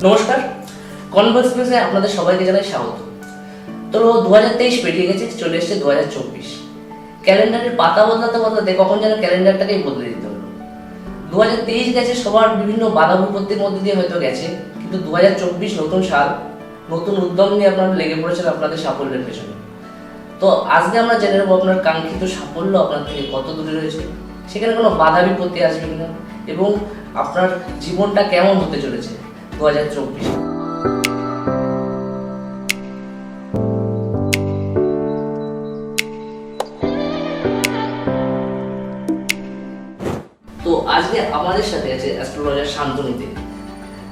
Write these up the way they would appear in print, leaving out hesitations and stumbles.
নমস্কার, কনভো এক্সপ্রেসে আপনাদের সবাইকে জানাই স্বাগত। তো 2023 পেরিয়ে গেছে, চলে এসেছে 2024। ক্যালেন্ডারের পাতা বদলাতে বদলাতে কখন যেন ক্যালেন্ডারটাকেই বদলে দিতে হলো। 2023 গেছে, সবার বিভিন্ন বাধা বিপত্তির মধ্যে দিয়ে হয়তো গেছে, কিন্তু 2024 নতুন সাল, নতুন উদ্যম নিয়ে আপনারা লেগে পড়েছেন আপনাদের সাফল্যের পেছনে। তো আজকে আমরা জেনে নেবো আপনার কাঙ্ক্ষিত সাফল্য আপনার থেকে কত দূরে রয়েছে, সেখানে কোনো বাধা বিপত্তি আসবে কিনা, এবং আপনার জীবনটা কেমন হতে চলেছে 2024। তো আজকে আমাদের সাথে আছে অ্যাস্ট্রোলজার শান্তনু দে।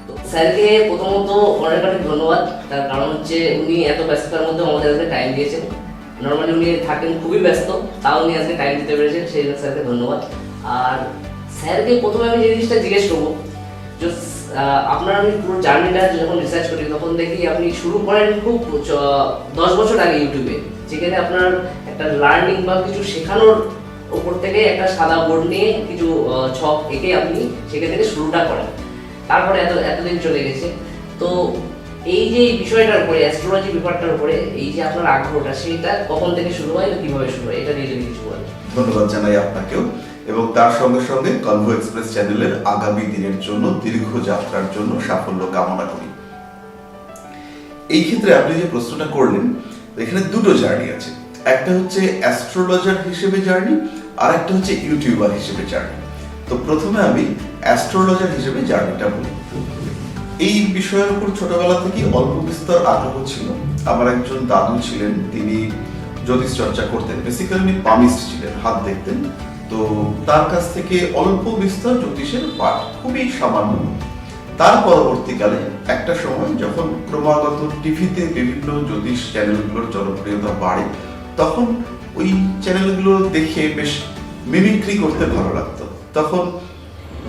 তো স্যারকে প্রথমত অনেক অনেক ধন্যবাদ, তার কারণ হচ্ছে উনি এত ব্যস্ততার মধ্যে আমাদের আজকে টাইম দিয়েছেন। নর্মালি উনি থাকেন খুবই ব্যস্ত, তাও উনি আজকে টাইম দিতে পেরেছেন, সেই জন্য স্যারকে ধন্যবাদ। আর স্যারকে প্রথমে আমি যে জিনিসটা জিজ্ঞেস করবো, আপনার আমি পুরো জার্নিটা যখন রিসার্চ করি তখন দেখি আপনি শুরু করেন খুব 10 বছর আগে ইউটিউবে, যেখানে আপনার একটা লার্নিং বা কিছু শেখানোর উপর থেকে একটা সাদা বোর্ড নিয়ে কিছু ছক এঁকে আপনি সেখান থেকে শুরুটা করেন। তারপরে এতদিন চলে গেছে। তো এই যে বিষয়টার উপরে, অ্যাস্ট্রোলজি ব্যাপারটার উপরে এই যে আপনার আগ্রহটা, সেটা কখন থেকে শুরু হয় বা কিভাবে শুরু হয়, এটা নিয়ে যদি কিছু বলেন। ধন্যবাদ জানাই আপনাকেও, এবং তার সঙ্গে সঙ্গে কনভো এক্সপ্রেস চ্যানেলের আগামী দিনের জন্য, দীর্ঘ যাত্রার জন্য সাফল্য কামনা করি। এই ক্ষেত্রে আপনি যে প্রশ্নটা করলেন, এখানে দুটো জার্নি আছে। একটা হচ্ছে অ্যাস্ট্রোলজার হিসেবে জার্নি, আর একটা হচ্ছে ইউটিউবার হিসেবে জার্নি। তো প্রথমে আমি অ্যাস্ট্রোলজার হিসেবে জার্নিটা বলি। এই বিষয়ের উপর ছোটবেলা থেকেই অল্প বিস্তর আগ্রহ ছিল। আমার একজন দাদু ছিলেন, তিনি জ্যোতিষ চর্চা করতেন, বেসিক্যালি উনি পামিস্ট ছিলেন, হাত দেখতেন। তো তার কাছ থেকে অল্প বিস্তর জ্যোতিষের পাঠ, খুবই সামান্য। তার পরবর্তীকালে একটা সময় যখন ক্রমাগত টিভিতে বিভিন্ন জ্যোতিষ চ্যানেলগুলোর জনপ্রিয়তা বাড়ে, তখন ওই চ্যানেলগুলো দেখে বেশ মিমিক্রি করতে ভালো লাগতো। তখন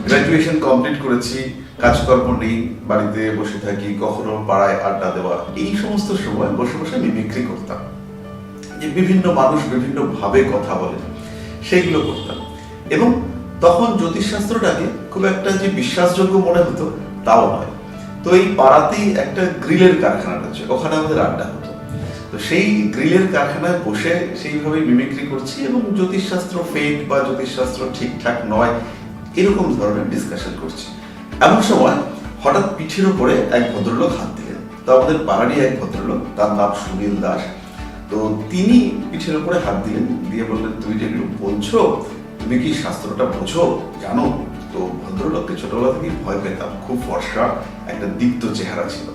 গ্র্যাজুয়েশন কমপ্লিট করেছি, কাজকর্ম নেই, বাড়িতে বসে থাকি, কখনো পাড়ায় আড্ডা দেওয়া, এই সমস্ত সময় বসে বসে মিমিক্রি করতাম। যে বিভিন্ন মানুষ বিভিন্ন ভাবে কথা বলে, সেইগুলো করতাম। এবং তখন জ্যোতিষশাস্ত্রটাকে খুব একটা যে বিশ্বাসযোগ্য মনে হতো তাও নয়। তো এই পাড়াতেই একটা গ্রিলের কারখানা আছে, ওখানে আমাদের আড্ডা হতো। তো সেই গ্রিলের কারখানায় বসে সেইভাবে মিমিক্রি করছি, এবং জ্যোতিষশাস্ত্র ফেক বা জ্যোতিষশাস্ত্র ঠিকঠাক নয়, এরকম ধরনের ডিসকাশন করছি। এমন সময় হঠাৎ পিঠের উপরে এক ভদ্রলোক হাত দিলেন। তো আমাদের পাড়ারই এক ভদ্রলোক, তার নাম সুনীল দাস। তো তিনি পিঠের উপরে হাত দিলেন, দিয়ে বললেন, তুমি যেগুলো বলছো, তুমি কি শাস্ত্রটা বোঝো, জানো? তো ভদ্রলোককে ছোটবেলা থেকেই ভয় পেতাম, খুব ফর্সা, একটা দীপ্ত চেহারা ছিল।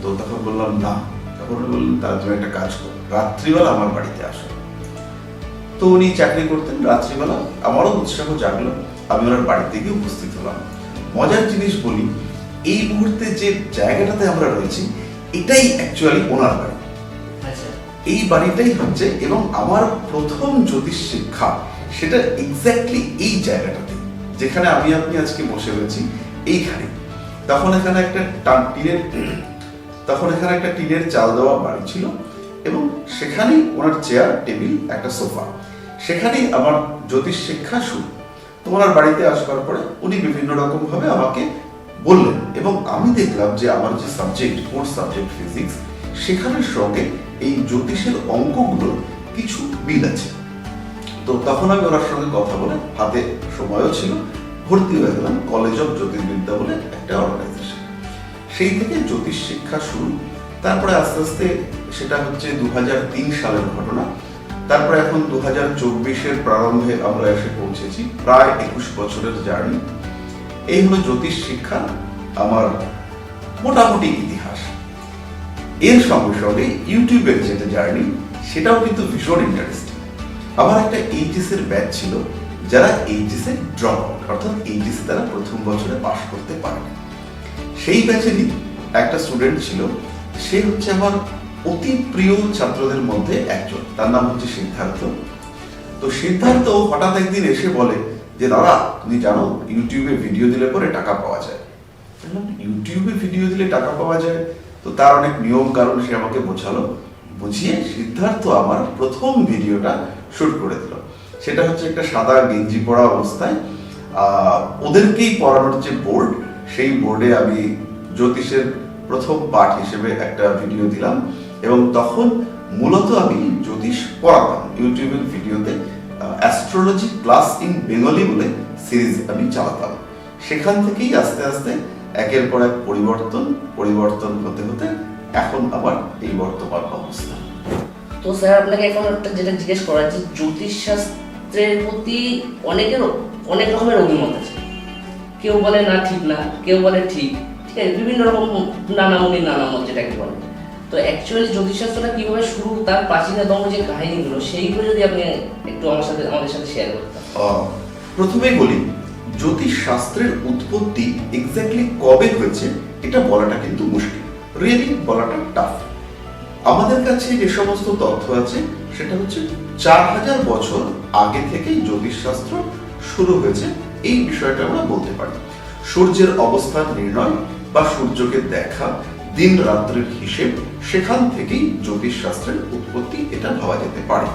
তো তখন বললাম না। তখন বললেন, তাহলে তুমি একটা কাজ করো, রাত্রিবেলা আমার বাড়িতে আসো। তো উনি চাকরি করতেন রাত্রিবেলা, আমারও উৎসাহ জাগলো, আমি ওনার বাড়িতে গিয়ে উপস্থিত হলাম। মজার জিনিস বলি, এই মুহূর্তে যে জায়গাটাতে আমরা রয়েছি, এটাই অ্যাকচুয়ালি ওনার বাড়ি। এই বাড়িটাই হচ্ছে, এবং আমার প্রথম জ্যোতিষ শিক্ষা সেটা এক্স্যাক্টলি এই জায়গাটাতে, যেখানে আমি আপনি আজকে বসে রয়েছি, এইখানে। তখন এখানে একটা টিনের চাল দেওয়া বাড়ি ছিল, এবং সেখানেই ওনার চেয়ার, টেবিল, একটা সোফা, সেখানেই আমার জ্যোতিষ শিক্ষা শুরু। তো ওনার বাড়িতে আসবার পরে উনি বিভিন্ন রকম ভাবে আমাকে বললেন, এবং আমি দেখলাম যে আমার যে সাবজেক্ট, কোর্স সাবজেক্ট ফিজিক্স, সেখানের সঙ্গে এই জ্যোতিষের অঙ্কগুলোর কিছু মিল আছে। তো তখন আমি ওনার সঙ্গে কথা বলে, হাতে সময়ও ছিল, ভর্তি হয়ে গেলাম কলেজ অফ জ্যোতির্বিদ্যা বলে একটা অর্গানাইজেশন। সেই থেকে জ্যোতিষ শিক্ষা শুরু। তারপরে আস্তে আস্তে সেটা হচ্ছে 2003 সালের ঘটনা। তারপরে এখন 2024-এর প্রারম্ভে আমরা এসে পৌঁছেছি, প্রায় 21 বছরের জার্নি। এই হলো জ্যোতিষ শিক্ষা আমার মোটামুটি ইতিহাস। এর সঙ্গে সঙ্গে ইউটিউবের যেটা জার্নি, সেটাও কিন্তু ভীষণ ইন্টারেস্টিং। আমার একটা এইচএস এর ব্যাচ ছিল, যারা এইচএস এ ড্রপ আউট, অর্থাৎ এইচএস তারা প্রথম বছরে পাশ করতে পারে। সেই ব্যাচেরই একটা স্টুডেন্ট ছিল, সে হচ্ছে আমার অতি প্রিয় ছাত্রদের মধ্যে একজন, তার নাম হচ্ছে সিদ্ধার্থ। তো সিদ্ধার্থ হঠাৎ একদিন এসে বলে যে, দাদা তুমি জানো ইউটিউবে ভিডিও দিলে পরে টাকা পাওয়া যায়। ইউটিউবে ভিডিও দিলে টাকা পাওয়া যায়? তো তার অনেক নিয়ম কারণ সে আমাকে বোঝালো, বুঝিয়ে সিদ্ধার্থ আমার প্রথম ভিডিওটা শুট করে দিল। সেটা হচ্ছে একটা সাদা গেঞ্জি পরা অবস্থায় ওদেরকেই পড়ানোর যে বোর্ড, সেই বোর্ডে আমি জ্যোতিষের প্রথম পাঠ হিসেবে একটা ভিডিও দিলাম এবং তখন মূলত আমি জ্যোতিষ পড়াতাম ইউটিউবের ভিডিওতে। অ্যাস্ট্রোলজি ক্লাস ইন বেঙ্গলি বলে সিরিজ আমি চালাতাম। সেখান থেকেই আস্তে আস্তে একের পর এক পরিবর্তন হতে হতে এখন আবার এই বর্তমান অবস্থা। তো স্যার আপনাকে এখন একটা যেটা জিজ্ঞেস করা, যে জ্যোতিষ শাস্ত্রের প্রতি অনেকের অনেক রকমের অভিমত আছে। কেউ বলে না ঠিক না, কেউ বলে ঠিক, ঠিক আছে, বিভিন্ন রকম নানা মত যেটাকে বলে। তো অ্যাকচুয়ালি জ্যোতিষশাস্ত্রটা কিভাবে শুরু, তার প্রাচীনতম যে কাহিনীগুলো সেইগুলো যদি আপনি একটু আমাদের সাথে শেয়ার করতেন। প্রথমেই বলি, জ্যোতিষ শাস্ত্রের উৎপত্তি এক্স্যাক্টলি কবে হয়েছে এটা বলাটা কিন্তু মুশকিল, রিয়েলি বলাটা টাফ। আমাদের কাছে যে সমস্ত তথ্য আছে সেটা হচ্ছে 4000 বছর আগে থেকেই জ্যোতিষ শাস্ত্র শুরু হয়েছে, এই বিষয়টা আমরা বলতে পারি। সূর্যের অবস্থান নির্ণয় বা সূর্যকে দেখা, দিন রাত্রির হিসেব, সেখান থেকেই জ্যোতিষ শাস্ত্রের উৎপত্তি এটা ভাবা যেতে পারে।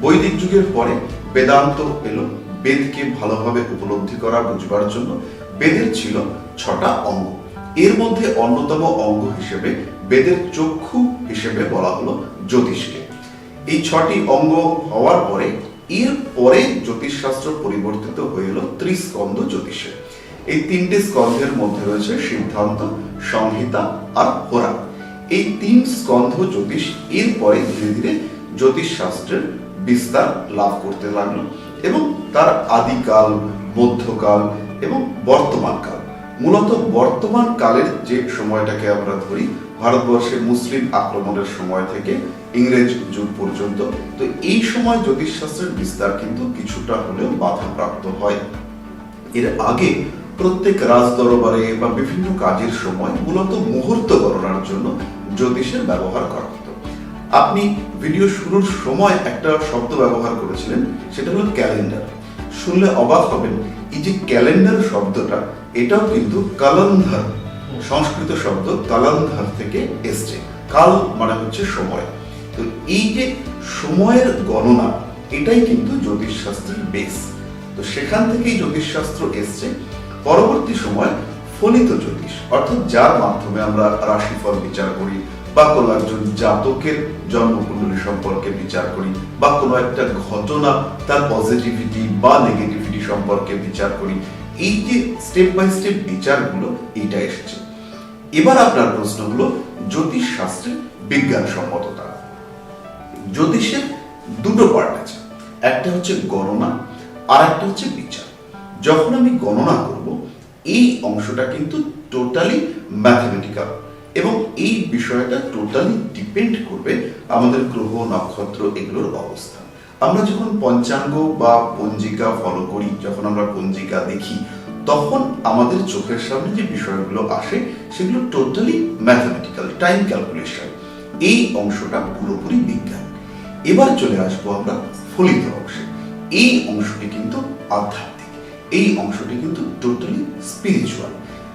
বৈদিক যুগের পরে বেদান্ত এলো। বেদকে ভালোভাবে উপলব্ধি করা বুঝবার জন্য বেদের ছিল 6টা অঙ্গ। এর মধ্যে অন্যতম অঙ্গ হিসেবে বেদের চক্ষু হিসেবে বলা হলো জ্যোতিষকে। এই 6টি অঙ্গ হওয়ার পরে এর পরে জ্যোতিষশাস্ত্র পরিবর্তিত হয়ে এলো ত্রিস্কন্ধ জ্যোতিষে। এই 3টে স্কন্ধের মধ্যে রয়েছে সিদ্ধান্ত, সংহিতা আর হোরা। এই 3 স্কন্ধ জ্যোতিষ এর পরে ধীরে ধীরে জ্যোতিষ শাস্ত্রের বিস্তার লাভ করতে লাগলো এবং তার আদিকাল, মধ্যকাল এবং বর্তমান কাল। মূলত বর্তমান কালের যে সময়টাকে আমরা ধরি, ভারতবর্ষে মুসলিম আক্রমণের সময় থেকে ইংরেজ যুগ পর্যন্ত, তো এই সময় জ্যোতিষ শাস্ত্রের বিস্তার কিন্তু কিছুটা হলেও বাধাপ্রাপ্ত হয়। এর আগে প্রত্যেক রাজদরবারে বা বিভিন্ন কাজের সময় মূলত মুহূর্ত গণনার জন্য জ্যোতিষের ব্যবহার করা হতো। আপনি ভিডিও শুরুর সময় একটা শব্দ ব্যবহার করেছিলেন, সেটা হলো ক্যালেন্ডার। শুনলে অবাক হবেন, এই যে ক্যালেন্ডার শব্দটা এটাও কিন্তু কালান্ধার, সংস্কৃত শব্দ কালান্ধার থেকে এসছে। কাল মানে হচ্ছে সময়। তো এই যে সময়ের গণনা, এটাই কিন্তু জ্যোতিষ শাস্ত্রের বেস। তো সেখান থেকেই জ্যোতিষ শাস্ত্র এসছে। পরবর্তী সময় ফলিত জ্যোতিষ, অর্থাৎ যার মাধ্যমে আমরা রাশিফল বিচার করি বা কোনো একজন জাতকের জন্মকুণ্ডলী সম্পর্কে বিচার করি বা কোনো একটা ঘটনা তার পজিটিভিটি বা নেগেটিভিটি সম্পর্কে বিচার করি, এই যে স্টেপ বাই স্টেপ বিচারগুলো এইটা এসেছে। এবার আপনার প্রশ্ন হলো জ্যোতিষ শাস্ত্রের বিজ্ঞানসম্মততা। জ্যোতিষের 2টো পার্ট আছে, একটা হচ্ছে গণনা আর একটা হচ্ছে বিচার। যখন আমি গণনা করব, এই অংশটা কিন্তু টোটালি ম্যাথমেটিক্যাল এবং এই বিষয়টা টোটালি ডিপেন্ড করবে আমাদের গ্রহ, নক্ষত্র এগুলোর অবস্থা। আমরা যখন পঞ্চাঙ্গ বা পঞ্জিকা ফলো করি, যখন আমরা পঞ্জিকা দেখি, তখন আমাদের চোখের সামনে যে বিষয়গুলো আসে সেগুলো টোটালি ম্যাথমেটিক্যাল, টাইম ক্যালকুলেশন। এই অংশটা পুরোপুরি বিজ্ঞান। এবার চলে আসবো আমরা ফলিত অংশে। এই অংশটি কিন্তু আধ্যাত্মিক, এই অংশটি কিন্তু টোটালি স্পিরিচুয়াল।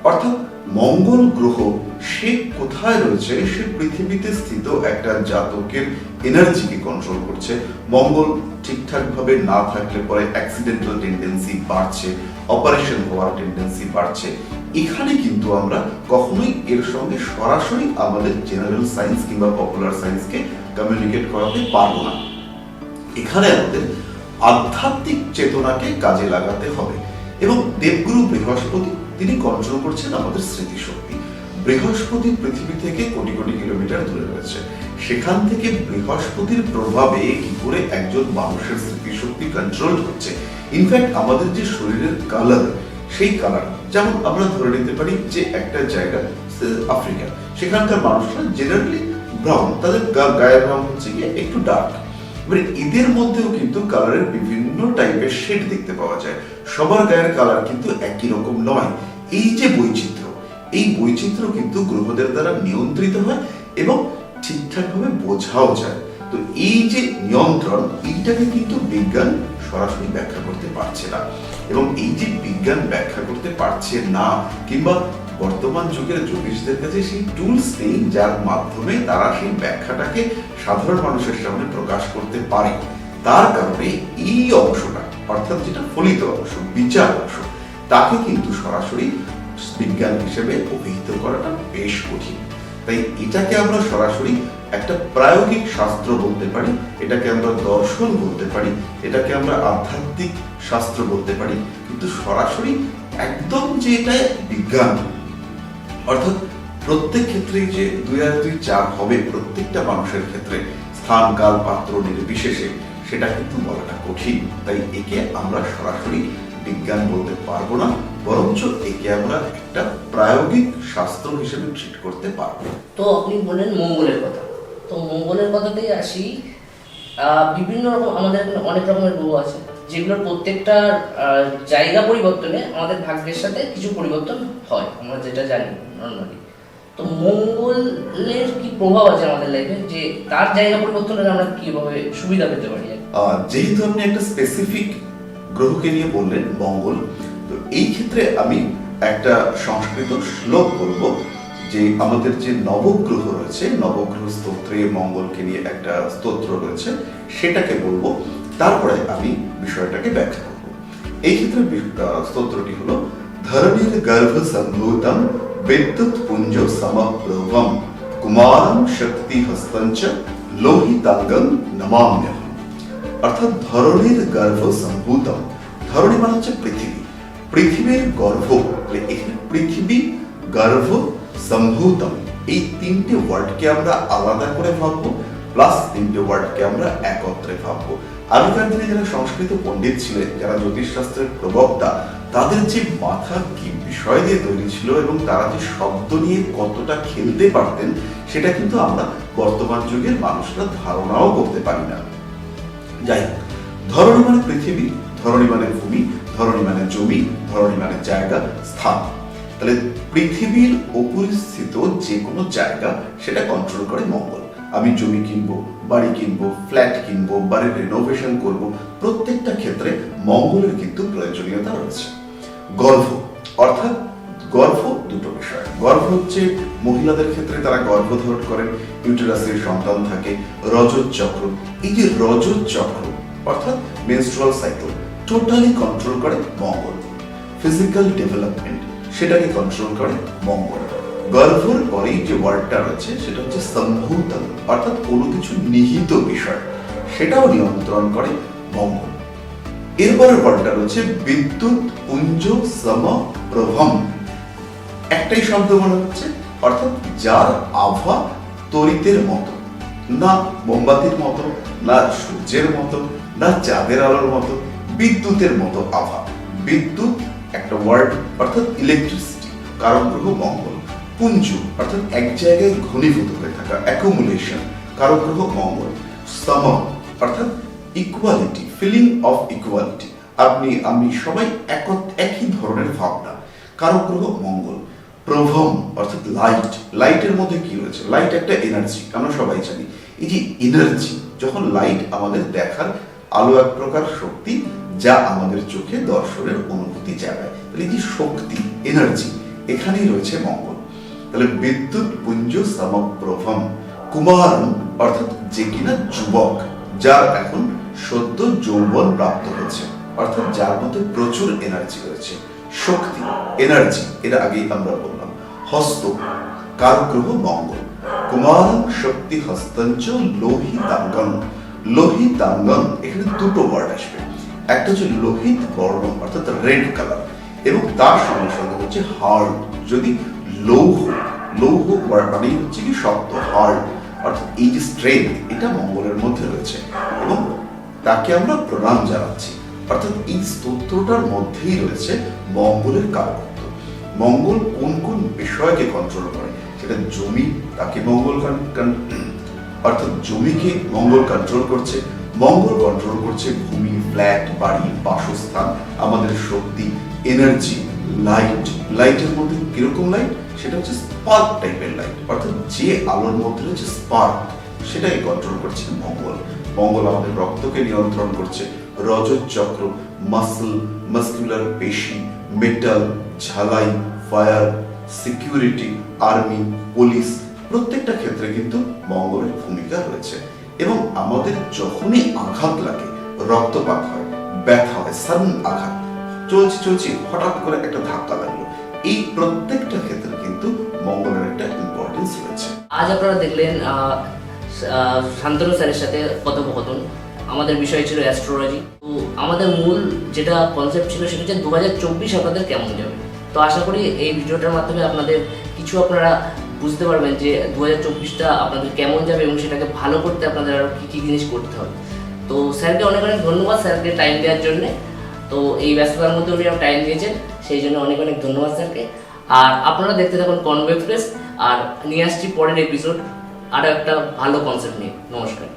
অর্থাৎ মঙ্গল গ্রহ সে কোথায় রয়েছে, সে পৃথিবীতে স্থিত একটা জাতকের এনার্জিকে কন্ট্রোল করছে। মঙ্গল ঠিকঠাক ভাবে না থাকলে পরে অ্যাক্সিডেন্টাল টেন্ডেন্সি বাড়ছে, অপারেশন হওয়ার টেন্ডেন্সি বাড়ছে। এখানে কিন্তু আমরা কখনোই এর সঙ্গে সরাসরি আমাদের জেনারেল সায়েন্স কিংবা পপুলার সায়েন্সকে কমিউনিকেট করাতে পারবো না। এখানে আমাদের আধ্যাত্মিক চেতনাকে কাজে লাগাতে হবে এবং দেবগুরু বৃহস্পতি তিনি কন্ট্রোল করছেন আমাদের স্মৃতিশক্তি। বৃহস্পতি পৃথিবী থেকে কোটি কোটি কিলোমিটার দূরে রয়েছে। সেখান থেকে বৃহস্পতির প্রভাবে কি করে একজন মানুষের স্মৃতিশক্তি কন্ট্রোল হচ্ছে। ইনফ্যাক্ট আমাদের যে শরীরের কালার, সেই কালার, যেমন আমরা ধরে নিতে পারি যে একটা জায়গা আফ্রিকা, সেখানকার মানুষরা জেনারেলি ব্রাউন, তাদের গায়ের রং হচ্ছে গিয়ে একটু ডার্ক। এবার এদের মধ্যেও কিন্তু কালারের বিভিন্ন টাইপের শেড দেখতে পাওয়া যায়। সবার গায়ের কালার কিন্তু একই রকম নয়। এই যে বৈচিত্র্য, এই বৈচিত্র্য কিন্তু গ্রহদের দ্বারা নিয়ন্ত্রিত হয় এবং ঠিকঠাকভাবে বোঝাও যায়। তো এই যে নিয়ন্ত্রণ, এইটাকে কিন্তু বিজ্ঞান সরাসরি ব্যাখ্যা করতে পারছে না। এবং এই যে বিজ্ঞান ব্যাখ্যা করতে পারছে না, কিংবা বর্তমান যুগের জ্যোতিষদের কাছে সেই টুলস নেই যার মাধ্যমে তারা সেই ব্যাখ্যাটাকে সাধারণ মানুষের সামনে প্রকাশ করতে পারে, তার কারণে এই অংশটা অর্থাৎ যেটা ফলিত অংশ, বিচার অংশ, তাকে কিন্তু সরাসরি বিজ্ঞান হিসেবে অভিহিত করাটা বেশ কঠিন। তাই এটাকে আমরা সরাসরি একটা প্রায়োগিক শাস্ত্র বলতে পারি, এটাকে আমরা দর্শন বলতে পারি, এটাকে আমরা আধ্যাত্মিক শাস্ত্র বলতে পারি, কিন্তু সরাসরি একদম যে এটা বিজ্ঞান, অর্থাৎ প্রত্যেক ক্ষেত্রে যে 2 আর 2 4 হবে প্রত্যেকটা মানুষের ক্ষেত্রে, স্থান কাল পাত্র নির্বিশেষে, সেটা কিন্তু বলাটা কঠিন। তাই একে আমরা সরাসরি বিজ্ঞান বলতে পারবো না, বরঞ্চ একে আমরা একটা প্রায়োগিক শাস্ত্র হিসেবে ট্রিট করতে পারবো। তো আপনি বললেন মঙ্গলের কথা, তো মঙ্গলের কথাতেই আসি। বিভিন্ন রকম আমাদের এখানে অনেক রকমের গ্রহ আছে, যেগুলোর প্রত্যেকটা জায়গা পরিবর্তনে আমাদের ভাগ্যের সাথে কিছু পরিবর্তন হয়, আমরা যেটা জানি নর্মালি। তো মঙ্গলের কি প্রভাব আছে আমাদের লাইফে, যে তার জায়গা পরিবর্তনের আমরা কিভাবে সুবিধা পেতে পারি? যেহেতু আপনি একটা স্পেসিফিক গ্রহকে নিয়ে বললেন মঙ্গল, তো এই ক্ষেত্রে আমি একটা সংস্কৃত শ্লোক বলবো, যে আমাদের যে নবগ্রহ রয়েছে, নবগ্রহ স্তোত্রে মঙ্গলকে নিয়ে একটা স্তোত্র রয়েছে, সেটাকে বলবো, তারপরে আমি বিষয়টাকে ব্যাখ্যা করবো। এই ক্ষেত্রে স্তোত্রটি হলো ধরণীর গর্ভ সম্ভূতম বিদ্যুৎ পুঞ্জ সমপ্রভম কুমারম শক্তি হস্তঞ্চ লোহিতাঙ্গম নমাম্যহম। অর্থাৎ ধরণীর গর্ভ সম্ভূতম, ধরণী মানে হচ্ছে পৃথিবী, পৃথিবীর গর্ভ, এখানে পৃথিবী গর্ভ সম্ভূতম, এই 3টে ওয়ার্ডকে আমরা আলাদা করে ভাববো, প্লাস 3টে ওয়ার্ডকে আমরা একত্রে ভাববো। আগেকার দিনে যারা সংস্কৃত পণ্ডিত ছিলেন, যারা জ্যোতিষ শাস্ত্রের প্রবক্তা, তাদের যে মাথা কি বিষয় দিয়ে তৈরি ছিল এবং তারা যে শব্দ নিয়ে কতটা খেলতে পারতেন, সেটা কিন্তু আমরা বর্তমান যুগের মানুষরা ধারণাও করতে পারি না। যাই হোক, ধরণী মানে পৃথিবী, ধরণী মানে ভূমি, ধরণী মানে জমি, ধরণী মানে জায়গা, স্থান। তাহলে পৃথিবীর উপরিস্থিত যে কোনো জায়গা সেটা কন্ট্রোল করে মঙ্গল। আমি জমি কিনবো, বাড়ি কিনবো, ফ্ল্যাট কিনবো, বাড়ির রিনোভেশন করব, প্রত্যেকটা ক্ষেত্রে মঙ্গলের কিন্তু প্রয়োজনীয়তা রয়েছে। গর্ভ, অর্থাৎ গর্ভ দুটো বিষয়। গর্ভ হচ্ছে মহিলাদের ক্ষেত্রে তারা গর্ভধারণ করেন, ইউটেরাসের সন্তান থাকে। রজত চক্র, এই যে রজত চক্র অর্থাৎ মেনস্ট্রুয়াল সাইকেল, টোটালি কন্ট্রোল করে মঙ্গল। ফিজিক্যাল ডেভেলপমেন্ট, সেটাকে কন্ট্রোল করে মঙ্গল। গর্ভর পরেই যে ওয়ার্ডটা রয়েছে সেটা হচ্ছে সম্ভূতম, অর্থাৎ কোনো কিছু নিহিত বিষয়, সেটাও নিয়ন্ত্রণ করে মঙ্গল। এরপরের ওয়ার্ডটা রয়েছে বিদ্যুৎ পুঞ্জ সমপ্রভম, একটাই শব্দ মনে হচ্ছে, অর্থাৎ যার আভা তড়িতের মতো, না মোমবাতির মতো, না সূর্যের মতো, না চাঁদের আলোর মতো, বিদ্যুতের মতো আভা। বিদ্যুৎ একটা ওয়ার্ড, অর্থাৎ ইলেকট্রিসিটি, কারক গ্রহ মঙ্গল। পুঞ্জ অর্থাৎ এক জায়গায় ঘনীভূত হয়ে থাকা, অ্যাকুমুলেশন, কারক গ্রহ মঙ্গল। সম অর্থাৎ ইকুয়ালিটি, ফিলিং অফ ইকুয়ালিটি, আপনি আমি সবাই একই ধরনের ভাবনা, কারক গ্রহ মঙ্গল। প্রভম অর্থাৎ লাইট, লাইটের মধ্যে কি রয়েছে? লাইট একটা এনার্জি, আমরা সবাই জানি। এই যে এনার্জি, যখন লাইট আমাদের দেখার, আলো এক প্রকার শক্তি যা আমাদের চোখে দর্শনের অনুভূতি জাগায়। তাহলে এই যে শক্তি, এনার্জি, এখানেই রয়েছে মঙ্গল। তাহলে বিদ্যুৎ পুঞ্জ সমপ্রভম। কুমারম অর্থাৎ যে কিনা যুবক, যার এখন সদ্য যৌবন প্রাপ্ত হচ্ছে, অর্থাৎ যার মধ্যে প্রচুর এনার্জি রয়েছে। শক্তি, এনার্জি, এর আগেই আমরা বললাম। হস্ত, কারক গ্রহ মঙ্গল। কুমারম শক্তি হস্তঞ্চ লোহিতাঙ্গম। লোহিতাঙ্গম, এখানে দুটো ওয়ার্ড আসবে, একটা হচ্ছে লোহিত বর্ণ অর্থাৎ রেড কালার, এবং তার সঙ্গে সঙ্গে হচ্ছে হার্ড। যদি লৌহ, লৌহ ওয়ার্ড মানেই হচ্ছে কি শক্ত, হার্ড, অর্থাৎ এই যে স্ট্রেংথ, এটা মঙ্গলের মধ্যে রয়েছে এবং তাকে আমরা প্রণাম জানাচ্ছি। অর্থাৎ এই স্তোত্রটার মধ্যেই রয়েছে মঙ্গলের কারকত্ব। মঙ্গল কোন কোন বিষয়কে কন্ট্রোল করে, সেটা জমি, তাকে মঙ্গল অর্থাৎ জমিকে মঙ্গল কন্ট্রোল করছে। মঙ্গল কন্ট্রোল করছে ভূমি, ফ্ল্যাট, বাড়ি, বাসস্থান, আমাদের শক্তি, এনার্জি, লাইট। লাইটের মধ্যে কিরকম লাইট? সেটা হচ্ছে স্পার্ক টাইপের লাইট, অর্থাৎ যে আলোর মধ্যে রয়েছে স্পার্ক, সেটাকে কন্ট্রোল করছে মঙ্গল। মঙ্গল আমাদের রক্তকে নিয়ন্ত্রণ করছে। রজত চক্র, মাসল, মাসকুলার পেশি, মেটাল, ঝালাই, ফায়ার, সিকিউরিটি, আর্মি, পুলিশ, প্রত্যেকটা ক্ষেত্রে কিন্তু মঙ্গলের ভূমিকা রয়েছে। এবং আমাদের যখনই আঘাত লাগে, রক্তপাত হয়, ব্যথা হয়, সাডেন আঘাত, চলছি হঠাৎ করে একটা ধাক্কা লাগলো, এই প্রত্যেকটা ক্ষেত্রে কিন্তু মঙ্গলের একটা ইম্পর্টেন্স রয়েছে। আজ আপনারা দেখলেন শান্তনু স্যারের সাথে কথোপকথন। আমাদের বিষয় ছিল অ্যাস্ট্রোলজি। তো আমাদের মূল যেটা কনসেপ্ট ছিল সেটা হচ্ছে 2024 আপনাদের কেমন যাবে। তো আশা করি এই ভিডিওটার মাধ্যমে আপনাদের কিছু আপনারা বুঝতে পারবেন যে 2024টা আপনাদের কেমন যাবে এবং সেটাকে ভালো করতে আপনাদের আরও কী কী জিনিস করতে হবে। তো স্যারকে অনেক অনেক ধন্যবাদ স্যারকে টাইম দেওয়ার জন্যে। তো এই ব্যস্ততার মধ্যে উনি টাইম দিয়েছেন, সেই জন্য অনেক অনেক ধন্যবাদ স্যারকে। আর আপনারা দেখতে থাকুন কনভো এক্সপ্রেস, আর নিয়ে আসছি পরের এপিসোড আরও একটা ভালো কনসেপ্ট নিয়ে। নমস্কার।